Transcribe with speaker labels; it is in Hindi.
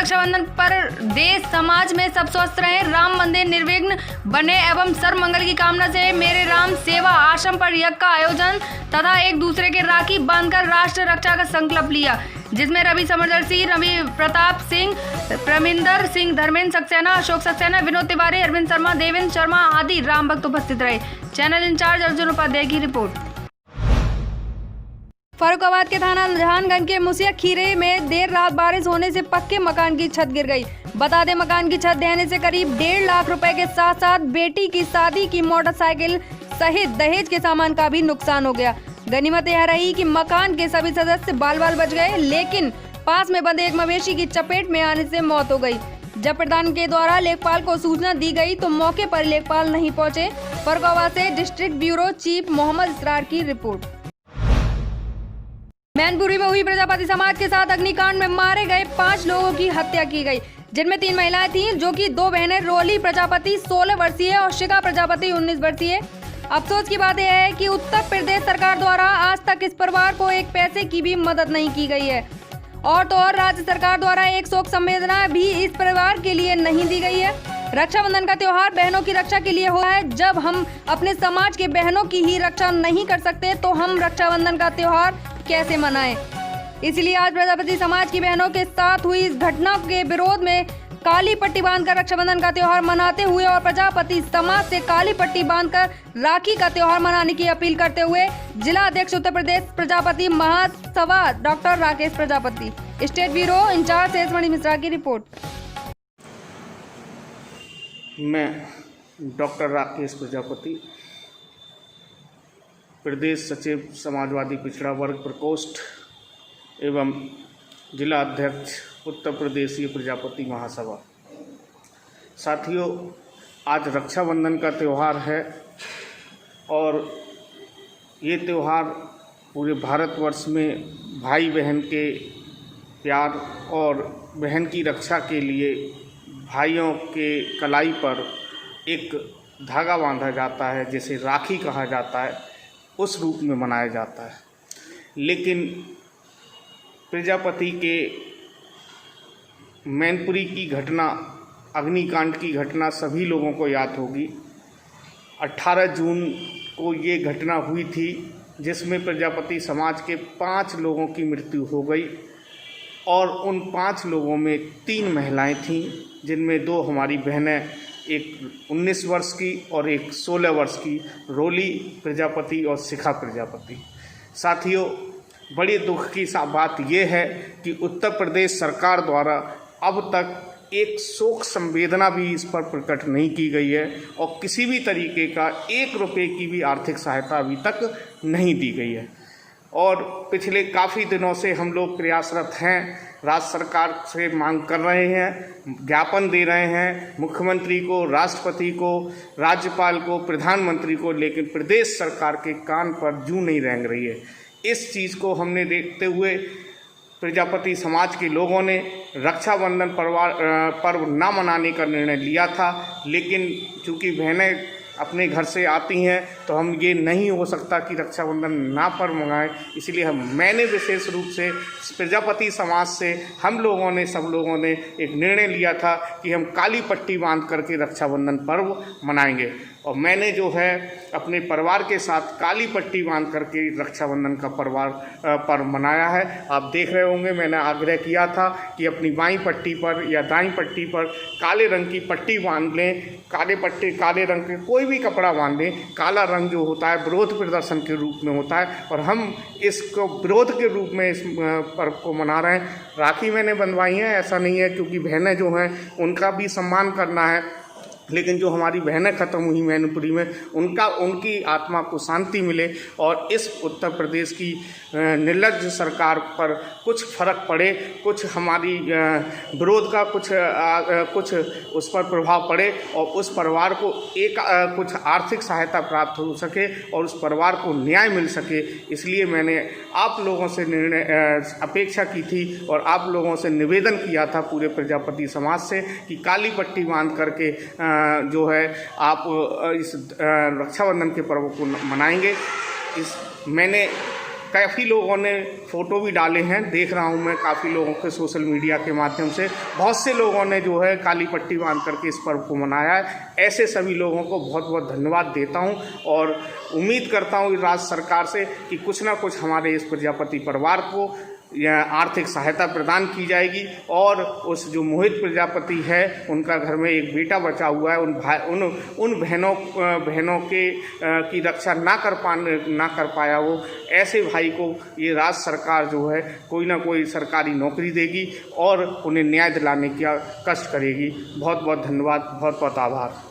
Speaker 1: रक्षाबंधन पर देश समाज में सब स्वस्थ रहे, राम मंदिर निर्विघ्न बने एवं सर्व मंगल की कामना से मेरे राम सेवा आश्रम पर यज्ञ का आयोजन तथा एक दूसरे के राखी बांधकर राष्ट्र रक्षा का संकल्प लिया, जिसमें रवि समरदर सिंह, रवि प्रताप सिंह, प्रमिंदर सिंह, धर्मेंद्र सक्सेना, अशोक सक्सेना, विनोद तिवारी, अरविंद शर्मा, देवेंद्र शर्मा आदि राम भक्त उपस्थित रहे। चैनल इंचार्ज अर्जुन उपाध्याय की रिपोर्ट। फर्रुखाबाद के थाना जहानगंज के मुसिया खीरे में देर रात बारिश होने से पक्के मकान की छत गिर गई। बता दें, मकान की छत ढहने से करीब 1.5 लाख रुपए के साथ साथ बेटी की शादी की मोटरसाइकिल सहित दहेज के सामान का भी नुकसान हो गया। गनीमत यह रही कि मकान के सभी सदस्य बाल बाल बच गए, लेकिन पास में बंधे एक मवेशी की चपेट में आने से मौत हो गई। जब प्रधान के द्वारा लेखपाल को सूचना दी गई तो मौके पर लेखपाल नहीं पहुंचे। फर्रुखाबाद से डिस्ट्रिक्ट ब्यूरो चीफ मोहम्मद इसरार की रिपोर्ट। मैनपुरी में हुई प्रजापति समाज के साथ अग्निकांड में मारे गए 5 लोगों की हत्या की गई, जिनमें 3 महिलाएं थीं, जो कि 2 बहनें रोली प्रजापति 16 वर्षीय और शिखा प्रजापति 19 वर्षीय। अफसोस की बात यह है कि उत्तर प्रदेश सरकार द्वारा आज तक इस परिवार को एक पैसे की भी मदद नहीं की गई है, और तो और राज्य सरकार द्वारा एक शोक संवेदना भी इस परिवार के लिए नहीं दी गई है। रक्षाबंधन का त्योहार बहनों की रक्षा के लिए हुआ है। जब हम अपने समाज के बहनों की ही रक्षा नहीं कर सकते तो हम रक्षाबंधन का त्योहार कैसे मनाएं? इसलिए आज प्रजापति समाज की बहनों के साथ हुई इस घटना के विरोध में काली पट्टी बांधकर रक्षाबंधन का त्योहार मनाते हुए और प्रजापति समाज से काली पट्टी बांधकर राखी का त्योहार मनाने की अपील करते हुए जिला अध्यक्ष Uttar Pradesh Prajapati Mahasabha doctor Rakesh Prajapati, state bureau incharge Sheshmani Mishra की रिपोर्ट।
Speaker 2: मैं डॉक्टर राकेश प्रजापति, प्रदेश सचिव समाजवादी पिछड़ा वर्ग प्रकोष्ठ एवं जिला अध्यक्ष उत्तर प्रदेशीय प्रजापति महासभा। साथियों, आज रक्षाबंधन का त्यौहार है और ये त्यौहार पूरे भारतवर्ष में भाई बहन के प्यार और बहन की रक्षा के लिए भाइयों के कलाई पर एक धागा बांधा जाता है, जिसे राखी कहा जाता है, उस रूप में मनाया जाता है। लेकिन प्रजापति के मैनपुरी की घटना, अग्निकांड की घटना सभी लोगों को याद होगी। 18 जून को ये घटना हुई थी, जिसमें प्रजापति समाज के 5 लोगों की मृत्यु हो गई और उन 5 लोगों में 3 महिलाएं थीं, जिनमें 2 हमारी बहनें, एक 19 वर्ष की और एक 16 वर्ष की, रोली प्रजापति और शिखा प्रजापति। साथियों, बड़ी दुख की बात यह है कि उत्तर प्रदेश सरकार द्वारा अब तक एक शोक संवेदना भी इस पर प्रकट नहीं की गई है और किसी भी तरीके का 1 रुपये की भी आर्थिक सहायता अभी तक नहीं दी गई है। और पिछले काफ़ी दिनों से हम लोग प्रयासरत हैं, राज्य सरकार से मांग कर रहे हैं, ज्ञापन दे रहे हैं मुख्यमंत्री को, राष्ट्रपति को, राज्यपाल को, प्रधानमंत्री को, लेकिन प्रदेश सरकार के कान पर जूं नहीं रेंग रही है। इस चीज़ को हमने देखते हुए प्रजापति समाज के लोगों ने रक्षाबंधन पर्व ना मनाने का निर्णय लिया था, लेकिन चूँकि बहनें अपने घर से आती हैं तो हम ये नहीं हो सकता कि रक्षाबंधन ना पर्व मनाएं, इसलिए मैंने विशेष रूप से प्रजापति समाज से सब लोगों ने एक निर्णय लिया था कि हम काली पट्टी बांध करके रक्षाबंधन पर्व मनाएंगे। और मैंने जो है अपने परिवार के साथ काली पट्टी बांध करके रक्षाबंधन का पर्व मनाया है। आप देख रहे होंगे, मैंने आग्रह किया था कि अपनी बाईं पट्टी पर या दाईं पट्टी पर काले रंग की पट्टी बांध लें, काले रंग के कोई भी कपड़ा बांध लें। काला रंग जो होता है विरोध प्रदर्शन के रूप में होता है और हम इसको विरोध के रूप में इस पर्व को मना रहे हैं। राखी मैंने बंधवाई है, ऐसा नहीं है, क्योंकि बहनें जो हैं उनका भी सम्मान करना है, लेकिन जो हमारी बहनें ख़त्म हुई मैनपुरी में, उनकी आत्मा को शांति मिले और इस उत्तर प्रदेश की निर्लज्ज सरकार पर कुछ फर्क पड़े, कुछ हमारी विरोध का कुछ उस पर प्रभाव पड़े और उस परिवार को कुछ आर्थिक सहायता प्राप्त हो सके और उस परिवार को न्याय मिल सके। इसलिए मैंने आप लोगों से अपेक्षा की थी और आप लोगों से निवेदन किया था पूरे प्रजापति समाज से कि काली पट्टी बांध करके जो है आप इस रक्षाबंधन के पर्व को मनाएंगे। मैंने काफ़ी लोगों ने फ़ोटो भी डाले हैं, देख रहा हूं मैं काफ़ी लोगों के सोशल मीडिया के माध्यम से। बहुत से लोगों ने जो है काली पट्टी बांध करके इस पर्व को मनाया है। ऐसे सभी लोगों को बहुत बहुत धन्यवाद देता हूं और उम्मीद करता हूं राज्य सरकार से कि कुछ ना कुछ हमारे इस प्रजापति परिवार को आर्थिक सहायता प्रदान की जाएगी और उस जो मोहित प्रजापति है उनका घर में एक बेटा बचा हुआ है, उन बहनों की रक्षा ना कर पाया वो ऐसे भाई को ये राज्य सरकार जो है कोई ना कोई सरकारी नौकरी देगी और उन्हें न्याय दिलाने का कष्ट करेगी। बहुत बहुत धन्यवाद, बहुत बहुत आभार।